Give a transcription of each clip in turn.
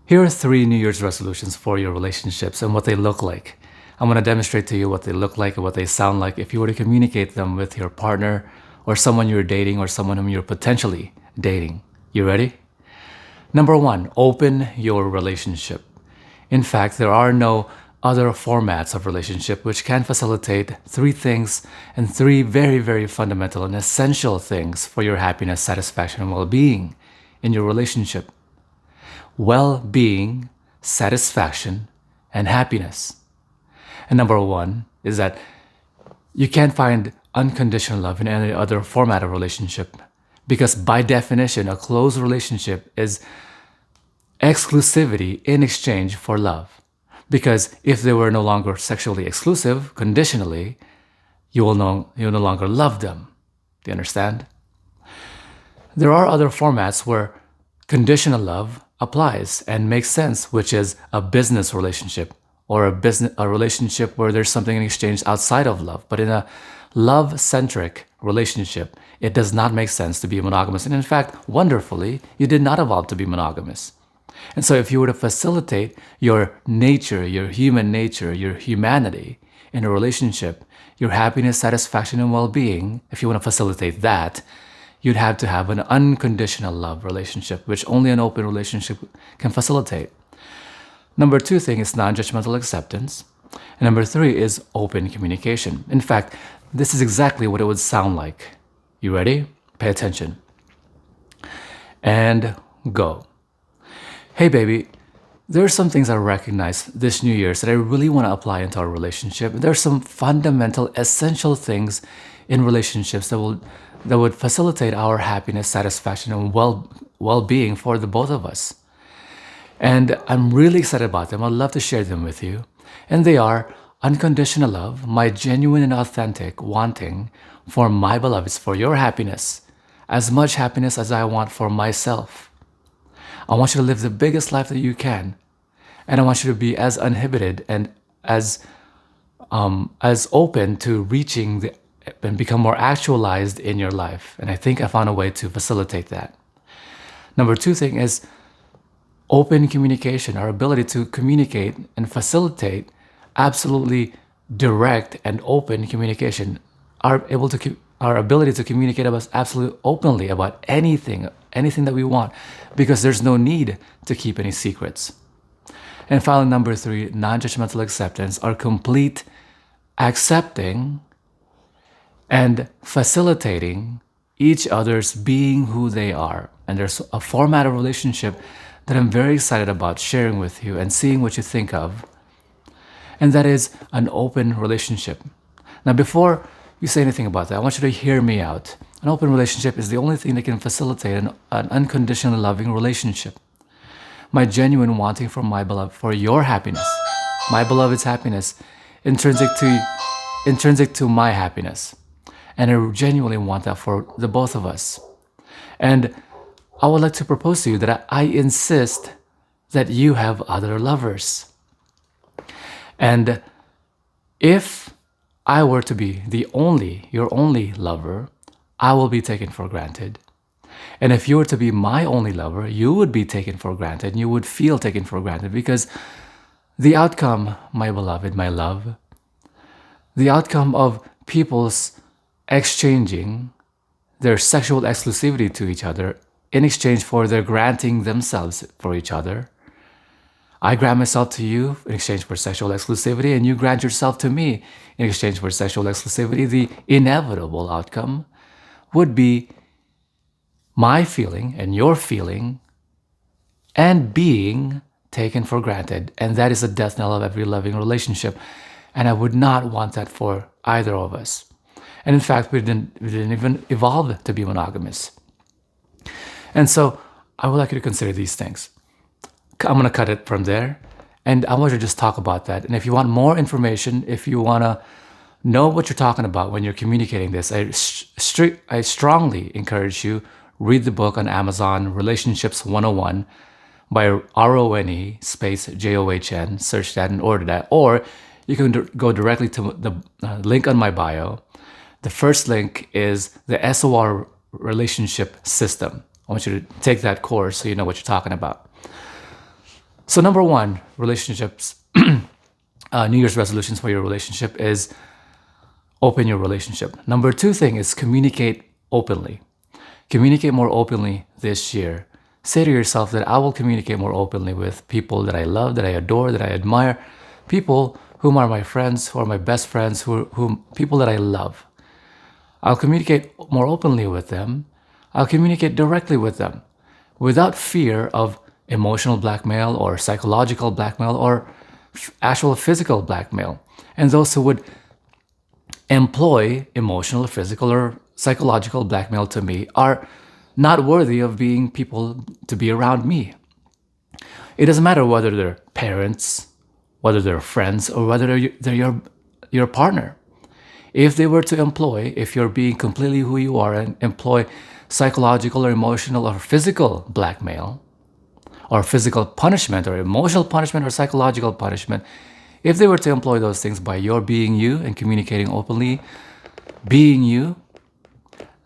Here are 3 New Year's resolutions for your relationships and what they look like. I'm going to demonstrate to you what they look like and what they sound like if you were to communicate them with your partner or someone you're dating or someone whom you're potentially dating. You ready? Number 1, open your relationship. In fact, there are no other formats of relationship which can facilitate 3 things and 3 very, very fundamental and essential things for your happiness, satisfaction, and well-being in your relationship. Well-being, satisfaction, and happiness. And number 1 is that you can't find unconditional love in any other format of relationship because by definition, a close relationship is exclusivity in exchange for love. Because if they were no longer sexually exclusive, conditionally, you'll no longer love them. Do you understand? There are other formats where conditional love applies and makes sense, which is a business relationship or a relationship where there's something in exchange outside of love. But in a love-centric relationship, it does not make sense to be monogamous. And in fact, wonderfully, you did not evolve to be monogamous. And so if you were to facilitate your nature, your human nature, your humanity in a relationship, your happiness, satisfaction, and well-being, if you want to facilitate that, you'd have to have an unconditional love relationship, which only an open relationship can facilitate. Number 2 thing is non-judgmental acceptance. And number 3 is open communication. In fact, this is exactly what it would sound like. You ready? Pay attention. And go. Hey baby, there are some things I recognize this New Year's that I really want to apply into our relationship. There are some fundamental, essential things in relationships that would facilitate our happiness, satisfaction, and well-being for the both of us. And I'm really excited about them. I'd love to share them with you. And they are unconditional love, my genuine and authentic wanting for my beloveds, for your happiness, as much happiness as I want for myself. I want you to live the biggest life that you can. And I want you to be as uninhibited and as open to reaching and become more actualized in your life. And I think I found a way to facilitate that. Number 2 thing is open communication, our ability to communicate and facilitate absolutely direct and open communication, our ability to communicate about absolutely openly about anything that we want, because there's no need to keep any secrets. And finally, number 3, non-judgmental acceptance, our complete accepting and facilitating each other's being who they are. And there's a format of relationship that I'm very excited about sharing with you and seeing what you think of. And that is an open relationship. Now, before you say anything about that, I want you to hear me out. An open relationship is the only thing that can facilitate an unconditional loving relationship. My genuine wanting for my beloved, for your happiness, my beloved's happiness, intrinsic to my happiness. And I genuinely want that for the both of us. And I would like to propose to you that I insist that you have other lovers. And if I were to be your only lover, I will be taken for granted. And if you were to be my only lover, you would be taken for granted and you would feel taken for granted, because the outcome, my beloved, my love, the outcome of people's exchanging their sexual exclusivity to each other in exchange for their granting themselves for each other. I grant myself to you in exchange for sexual exclusivity, and you grant yourself to me in exchange for sexual exclusivity. The inevitable outcome would be my feeling and your feeling and being taken for granted. And that is the death knell of every loving relationship. And I would not want that for either of us. And in fact, we didn't even evolve to be monogamous. And so I would like you to consider these things. I'm going to cut it from there. And I want you to just talk about that. And if you want more information, if you want to know what you're talking about when you're communicating this, I strongly encourage you, read the book on Amazon, Relationships 101 by Rone space John. Search that and order that. Or you can go directly to the link on my bio. The first link is the SOR relationship system. I want you to take that course so you know what you're talking about. So number one, relationships, New Year's resolutions for your relationship is open your relationship. Number two thing is communicate openly. Communicate more openly this year. Say to yourself that I will communicate more openly with people that I love, that I adore, that I admire, people whom are my friends, who are my best friends, whom people that I love. I'll communicate more openly with them. I'll communicate directly with them without fear of emotional blackmail or psychological blackmail or actual physical blackmail. And those who would employ emotional, physical, or psychological blackmail to me are not worthy of being people to be around me. It doesn't matter whether they're parents, whether they're friends, or whether they're your partner. If they were to employ, if you're being completely who you are and employ psychological or emotional or physical blackmail, or physical punishment, or emotional punishment, or psychological punishment, if they were to employ those things by your being you and communicating openly, being you,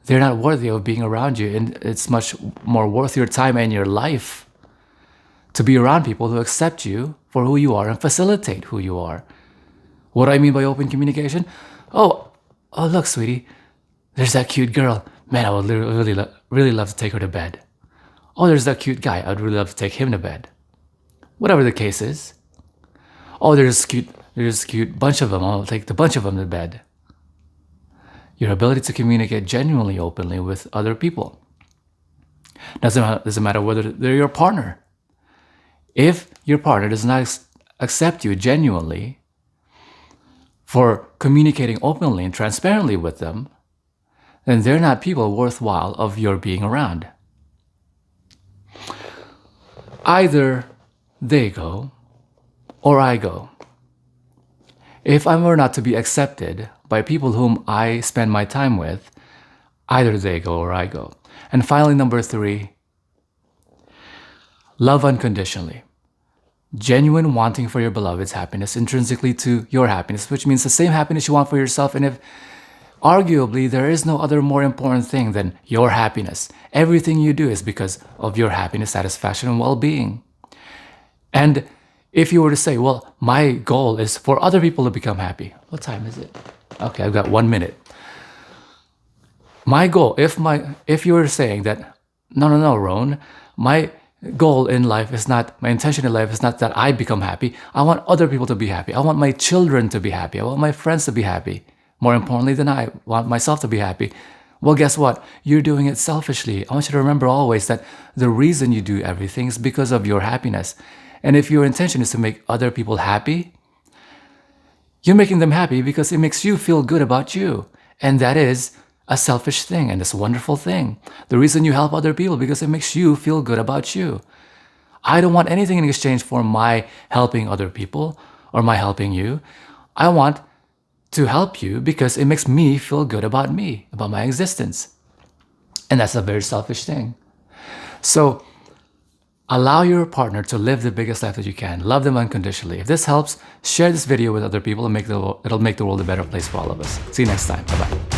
they're not worthy of being around you. And it's much more worth your time and your life to be around people who accept you for who you are and facilitate who you are. What do I mean by open communication? Oh, look, sweetie, there's that cute girl. Man, I would really love to take her to bed. Oh, there's that cute guy. I'd really love to take him to bed. Whatever the case is. Oh, there's a cute bunch of them. I'll take the bunch of them to bed. Your ability to communicate genuinely, openly with other people. Doesn't matter whether they're your partner. If your partner does not accept you genuinely for communicating openly and transparently with them, then they're not people worthwhile of your being around. Either they go or I go. If I were not to be accepted by people whom I spend my time with, either they go or I go. And finally, number three, love unconditionally. Genuine wanting for your beloved's happiness intrinsically to your happiness, which means the same happiness you want for yourself. And if arguably there is no other more important thing than your happiness, everything you do is because of your happiness, satisfaction, and well-being. And if you were to say, well, my goal is for other people to become happy. What time is it? Okay, I've got 1 minute. My goal, if you were saying that, no, Ron, my goal in life is not, my intention in life is not that I become happy. I want other people to be happy. I want my children to be happy. I want my friends to be happy. More importantly than I want myself to be happy. Well, guess what? You're doing it selfishly. I want you to remember always that the reason you do everything is because of your happiness. And if your intention is to make other people happy, you're making them happy because it makes you feel good about you. And that is a selfish thing and it's a wonderful thing. The reason you help other people because it makes you feel good about you. I don't want anything in exchange for my helping other people or my helping you. I want to help you because it makes me feel good about me, about my existence. And that's a very selfish thing. So allow your partner to live the biggest life that you can. Love them unconditionally. If this helps, share this video with other people and it'll make the world a better place for all of us. See you next time. Bye-bye.